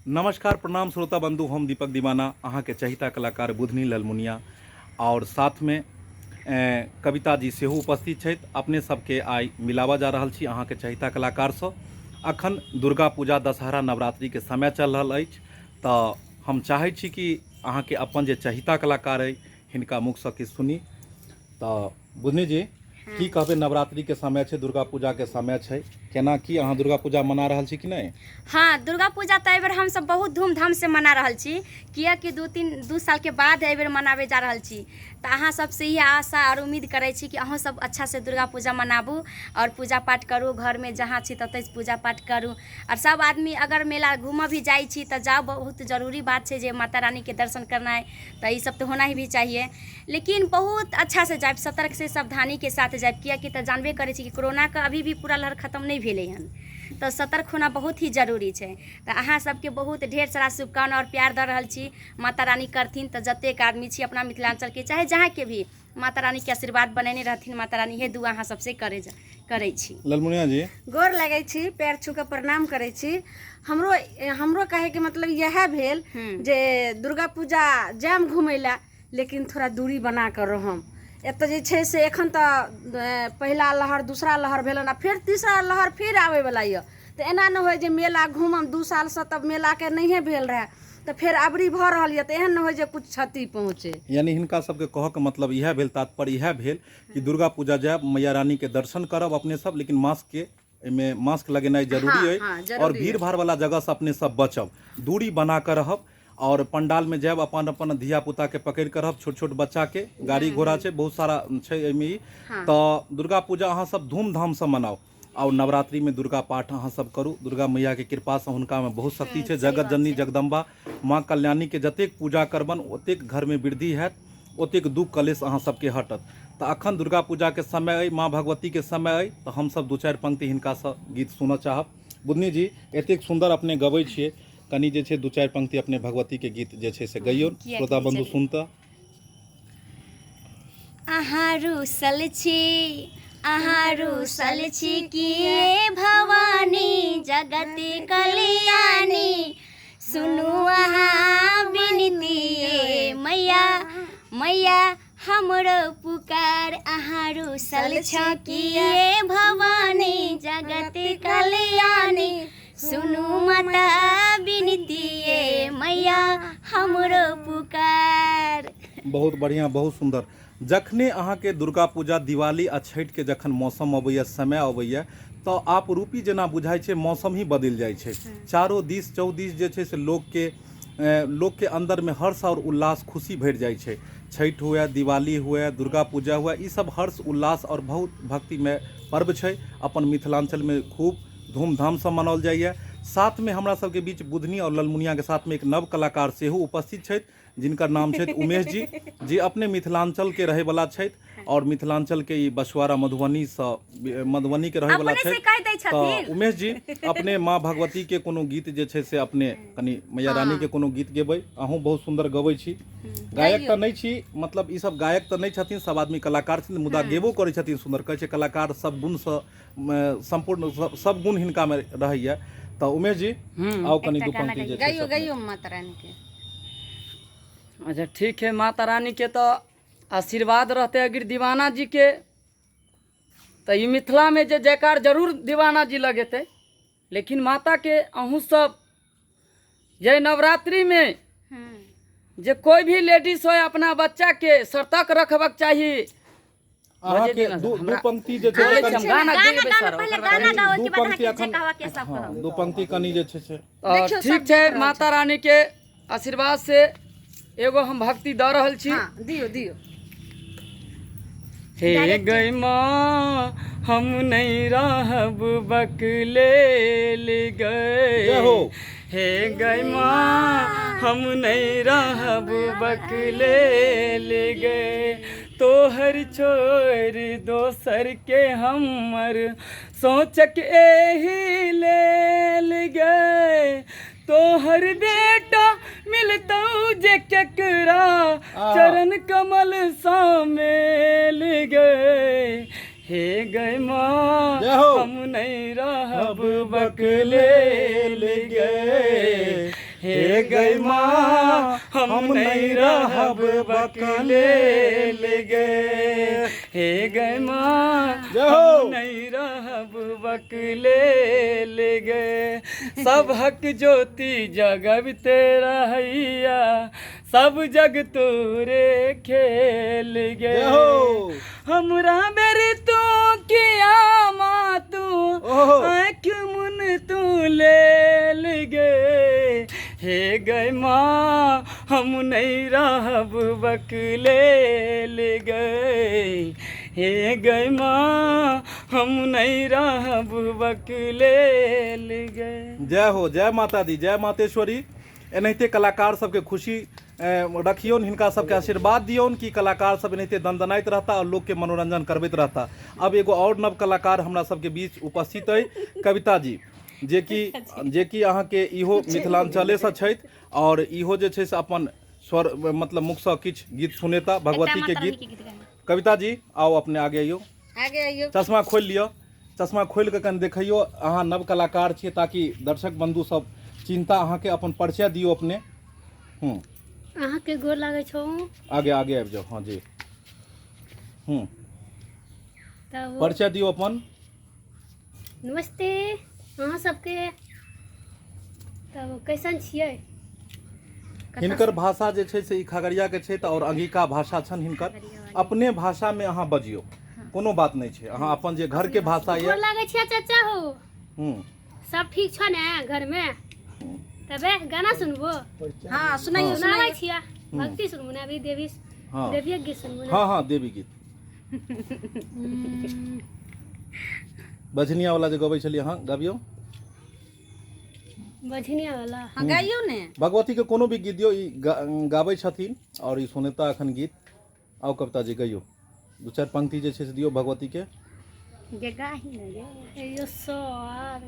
नमस्कार प्रणाम श्रोता बंधु, हम दीपक दीवाना अहाँ के चहिता कलाकार बुधनी ललमुनिया और साथ में कविता जी सेहो उपस्थित छथि। अपने सबके आइ मिलावा जा रहल छी अहाँ के चहिता कलाकार सँ। अखन दुर्गा पूजा दशहरा नवरात्रि के समय चल रहल अछि, तऽ हम चाहै छी कि अहाँ के अपन जे चहिता कलाकार अइ हिनका मुख सँ किछु सुनी। तऽ बुधनी जी की कहबै, नवरात्रि के समय छै, दुर्गा पूजा के समय छै, केना की अहाँ दुर्गा पूजा मना रहल छी कि नहीं? हाँ, दुर्गा पूजा तो एबर हम सब बहुत धूमधाम से मना रहल छी, कियाकि दू साल के बाद एबर मनावे जा रहल छी। तो अहाँ सबसे ये आशा और उम्मीद करे छी कि अहों सब अच्छा से दुर्गा पूजा मनाबू और पूजा पाठ करू, घर में जहाँ छी ततै पूजा पाठ करू। और सब आदमी अगर मेला घूम भी जाई छी तो जाओ, बहुत जरूरी बात है जे माता रानी के दर्शन करना है, तो ये सब तो होना ही भी चाहिए। लेकिन बहुत अच्छा से जाए, सतर्क से सावधानी के साथ जाए, कियाकि तो जानबे करे छी कि कोरोना का अभी भी पूरा लहर खत्म नहीं भेले हन, तो सतर्क होना बहुत ही जरूरी है। तो अहाँ सबके बहुत ढेर सारा शुभकामना और प्यार दे रहल छी। माता रानी करथिन तो जतेक आदमी छी अपना मिथिलांचल के, चाहे जहाँ के भी, माता रानी के आशीर्वाद बनेने रहथिन। माता रानी हे दुआ अहाँ सबसे करे छी। ललमुनिया जी गोर लगे छी, पैर छू के प्रणाम करे छी। हमरो कहे के मतलब यह भेल जे दुर्गा पूजा जाम घूमे ला, लेकिन थोड़ा दूरी बना कर रहम। एत जे छै से एखन तऽ पहला लहर, दूसरा लहर भेलन, आ फिर तीसरा लहर फिर आवे वाला ये। तो एना न हो जे मेला घूमम, 2 साल से तब मेला के नहीं भेल रहे, तो फिर अबरी भ रहल ये, तो एहन न हो जे कुछ क्षति पहुँचे। यानी हिनका सबके कहऽ के मतलब यह भेल, तात्पर्य यह भेल कि दुर्गा पूजा जायब, मैया रानी के दर्शन करब अपने सब, लेकिन मास्क के एमे मास्क लगेनाइ जरूरी है और भीड़ भाड़ वाला जगह से अपने सब बचब, दूरी बना कर रहब। और पंडाल में जायब, अपन अपन धिया पुता के पकड़ कर रहब, छोट छोट बच्चा के, गाड़ी घोड़ा छै बहुत सारा छै एहिमे। तो दुर्गा पूजा अहाँ सब धूमधाम से मनाओ और नवरात्रि में दुर्गा पाठ अहाँ सब करू। दुर्गा मैया के कृपा से हुनका में बहुत शक्ति छै। जगत जननी जगदम्बा माँ कल्याणी के जतेक पूजा करबन ओतेक घर में वृद्धि हैत, ओतेक दुख कलेश अहाँ सबके हटत। तो अखन दुर्गा पूजा के समय अइ, माँ भगवती के समय अइ, तो हम सब 2-4 पंक्ति हिनका से गीत सुनऽ चाहब। बुधनी जी एतेक सुंदर अपने गबै छियै, कनी जे छै 2-4 पंक्ति अपने भगवती के गीत जे छै से गइयौ, श्रोता बंधु सुनता। अहाँ रुसल छी किए भवानी जगत कल्याणी, सुनु अहाँ बिनती मैया मैया हमरो पुकार। अहाँ रुसल किए भवानी जगत कल्याणी, सुनु माता बिनती मैया हमरो पुकार। बहुत बढ़िया, बहुत सुंदर। जखने अहाँ के दुर्गा पूजा, दिवाली आ छठि के जखन मौसम अबैया, समय अबैया, तो आप रूपी जेना बुझाइ छै, मौसम ही बदल जाइ छै। चारो दिस चौदिस जे छै से लोग के अंदर में हर्ष और उल्लास, खुशी भरि जाइ छै। छठि हुए, दिवाली हुए, दुर्गा पूजा हुए, ई सब हर्ष उल्लास और बहुत भक्तिमय पर्व छै। अपन मिथिलांचल में खूब धूमधाम से मनाओल जाइए। साथ में हमरा सबके बीच बुधनी और ललमुनिया के साथ में एक नव कलाकार सेहो उपस्थित छथि, जिनकर नाम छथि उमेश जी, जे अपने मिथिलांचल के रहे वाला छथि और मिथिलांचल के ई बछवाड़ा मधुबनी के रहे वाला छथि। तो उमेश जी अपने माँ भगवती के कोनो गीत जे छै से अपने कनी मैया रानी के कोनो गीत गेबै। अहूँ बहुत सुंदर गबै छी, गायक तो नहीं छी, मतलब ई सब गायक तो नहीं छथिन, सब आदमी कलाकार छथिन, मुदा गेबो करै छथिन सुंदर। कहै छै कलाकार सब गुण से संपूर्ण सब गुण हिनका में रहैया। तो उमेश जी आओ कनी 2 पंक्ति जे छै से गइयो माता रानी के। अच्छा ठीक है, माता रानी के तो आशीर्वाद रहते अगर दीवाना जी के, तो ये मिथिला में जे जयकार जरूर दीवाना जी लगेते। लेकिन माता के अहूँ सब ये नवरात्रि में जे कोई भी लेडीज हो अपना बच्चा के सतर्क रखबाक चाहिए। अहाँ के दू पंक्ति जे छै से गाना गेबे सर, दू पंक्ति अखन, हाँ 2 पंक्ति कनी जे छै से ठीक है। माता रानी के आशीर्वाद से एगो हम भक्ति दऽ रहल छी। दियो दियो। हे गई माँ हम नहीं रहब बकलेल गए, हे गई माँ हम नहीं रहब बकलेल गए, तोहर छोड़ दोसर के हमर सोचक एही लेल गए, तोहर बेटा मिलतौ जे केकरा चरण कमल सा मेल गए, हे गए माँ हम नहीं रहब बकलेल गए, हे गई माँ हम नहीं रहब बकले ले गए, हे गई माँ हम नहीं रहब बकले ले गए। सब हक ज्योति जगबते रहैया, सब जग तोरे खेल गए। हमरा मेरी तू किया माँ तू आँख मुन तू ले गए, हे गए माँ हम नहीं रहब बकले ले गए, हे गए माँ हम नहीं रहब बकले ले गए। जय हो, जय माता दी, जय मातेश्वरी। एनाहिते कलाकार सबके खुशी रखियौन, हिनका सबके आशीर्वाद दियौन कि कलाकार सब एनाहिते दनदनाइत रहता और लोग के मनोरंजन करबैत रहता। अब एगो और नव कलाकार हमरा सबके बीच उपस्थित है, कविता जी, जे कि अहाँके इहो मिथिलांचले से छथि और इहो जे छै से अपन स्वर मतलब मुखसँ किछु गीत सुनेता भगवती के गीत। कविता जी आओ अपने आगे आइयो, आगे आइयो। चश्मा खोल लियो, चश्मा खोल के कनि देखियो, अहाँ नव कलाकार छियै ताकि दर्शक बंधु सब चिंता अहाँके अपन परिचय दियो अपने। अहाँके गोर लागै छौ। आगे आगे आबि जाओ। हाँ जी। तब परिचय दियो अपन। नमस्ते अहाँ सबके। तब कैसन छियै? हिनकर भाषा जे छै से ई खगड़िया के छै और अंगिका भाषा छन हिनकर। अपने भाषा में अहाँ बजियो, कोनो बात नहीं छै, अहाँ अपन जे घर के भाषा गोर ये। लागै छियै चाचा हो। सब ठीक छौ ने घर में? तबे गाना सुनबो? हाँ सुनाइयो सुनाबै सुनाइयो। छियै भक्ति सुनबो ने अभी देवी हाँ देवी गीत सुनबो ने। हाँ हाँ देवी गीत बजनिया वाला जे गबै छलियै अहाँ गाबियो। बझनिया वाला हाँ गाइयो ने। भगवती के कोनो भी गीत दियो, ई गाबै छथिन और ई सुनेता अखन गीत। आओ कविता जी गइयो, दू चार पंक्ति जे छै से दियो भगवती के। जे गाही ने गे यो सर।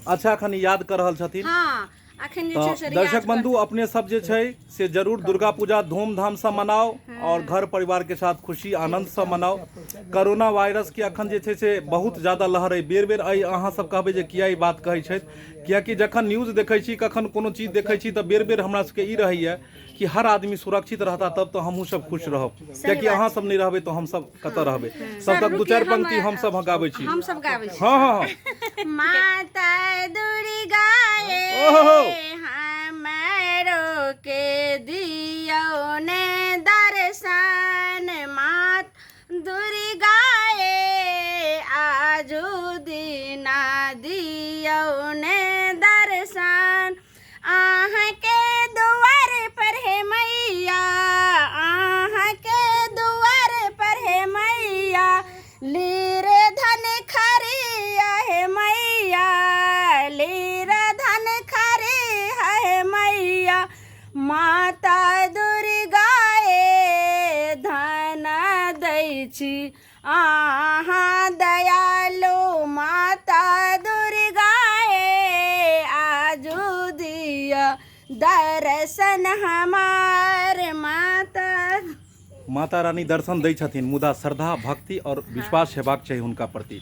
अच्छा अखन याद कर रहल छथिन। हाँ अखन जे तो छै से दर्शक बंधु अपने सब जे छै से जरूर दुर्गा पूजा धूमधाम से मनाओ और घर परिवार के साथ खुशी आनंद से मनाओ। कोरोना वायरस के अखन जे छै से बहुत ज्यादा लहर है, बेर बेर अहाँ सब कहबै जे किया ई बात कहै छथि, कियाकि जखन न्यूज देखै छी कखन कोनो चीज देखै छी तऽ बेर बेर हमरा सबके ई रहैया कि हर आदमी सुरक्षित रहता तब तो हमहूँ सब खुश रहब, कियाकि अहाँ सब नहीं रहबै तो हम सब कतऽ रहबै। सब तक दू चार पंक्ति हम सब गाबै छी। हम सब गाबै छी। हाँ हाँ माता दुर्गा ओहो। हमरो के दियो ने दर्शन, मात दुर्गा आजू दिना दियो ने दर्शन। आहाँ के दुआर पर है मैया, आहाँ के दुआर पर है मैया, लीर धन खरिया है मैया, लीर धन खरी है मैया। माता दुर्गा धन दै छी आहाँ दयालु, माता दुर्गा आजू दिया दर्शन हमार। माता रानी दर्शन दै छथिन, मुदा श्रद्धा भक्ति और विश्वास हेबाक चाहिए हुनका प्रति।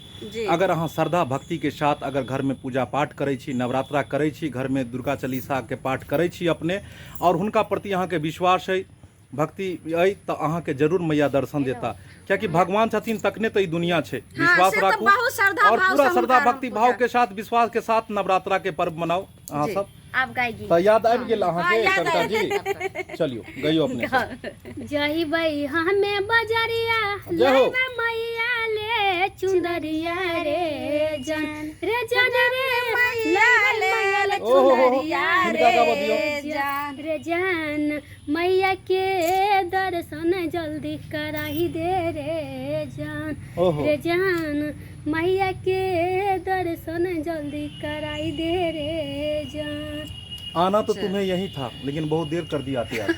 अगर अहाँ श्रद्धा भक्ति के साथ अगर घर में पूजा पाठ करै छी, नवरात्रा करै छी, घर में दुर्गा चालीसा के पाठ करै छी अपने और हुनका प्रति अहाँ के विश्वास है, भक्ति है, तो अहाँ के जरूर मैया दर्शन देता, क्योंकि भगवान छथिन तकने तो ई दुनिया छै। विश्वास से तो राखू बहुत श्रद्धा और भाव पूरा से श्रद्धा हुनका भक्ति भाव के साथ विश्वास के साथ नवरात्रा के पर्व मनाओ अहाँ सब। आप गाइए। तो याद आबि गेल अहाँ के कविता जी? चलियो गइयो अपने। जही बई हमें बजरिया जय हो। लेबे मैया ले चुंदरिया रे जन रे जन रे मैया ले ओहो, चुनरिया हिनका गाबऽ दियौ। रे जान। रे जान मैया के दर्शन जल्दी कराही दे रे जान। ओहो। रे जान मैया के दर्शन जल्दी कराई दे रे जान। आना तो तुम्हें यही था लेकिन बहुत देर कर दिया आते आते।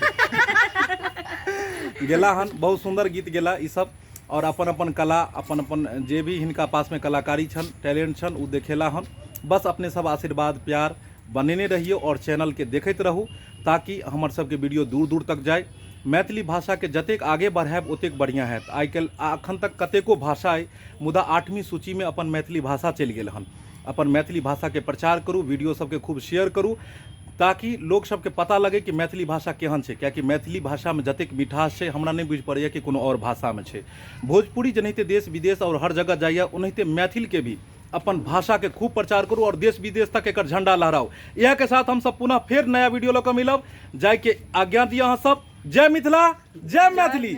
गेला हन, बहुत सुंदर गीत गेला ई सब और अपन अपन कला अपन अपन जे भी हिनका पास में कलाकारी छन टैलेंट छन उ देखेला हन। बस अपने सब आशीर्वाद प्यार बनेने रहियो और चैनल के देखते रहू ताकि हमर सबके वीडियो दूर दूर तक जाए। मैथिली भाषा के जतेक आगे बढ़ाएब ओतेक बढ़िया हैत। आइ काल्हि अखन तक कतेको भाषा अइ मुदा 8वीं सूची में अपन मैथिली भाषा चलि गेल हन। अपन मैथिली भाषा के प्रचार करू, वीडियो सबके खूब शेयर करू ताकि लोग सबके पता लगे कि मैथिली भाषा केहन छै, कियाकि मैथिली भाषा में जतेक मिठास छै हमरा नहीं बुझ पड़ैया कि कोनो और भाषा में छै। भोजपुरी जेनाहिते देश विदेश और हर जगह जाइए, ओनाहिते मैथिल के भी अपन भाषा के खूब प्रचार करू और देश विदेश तक एकर झंडा लहराओ। यह के साथ हम सब पुनः फिर नया वीडियो लऽ कऽ मिलब। जाय के आज्ञा दिअ अहाँ सब। जय मिथिला, जय मैथिली।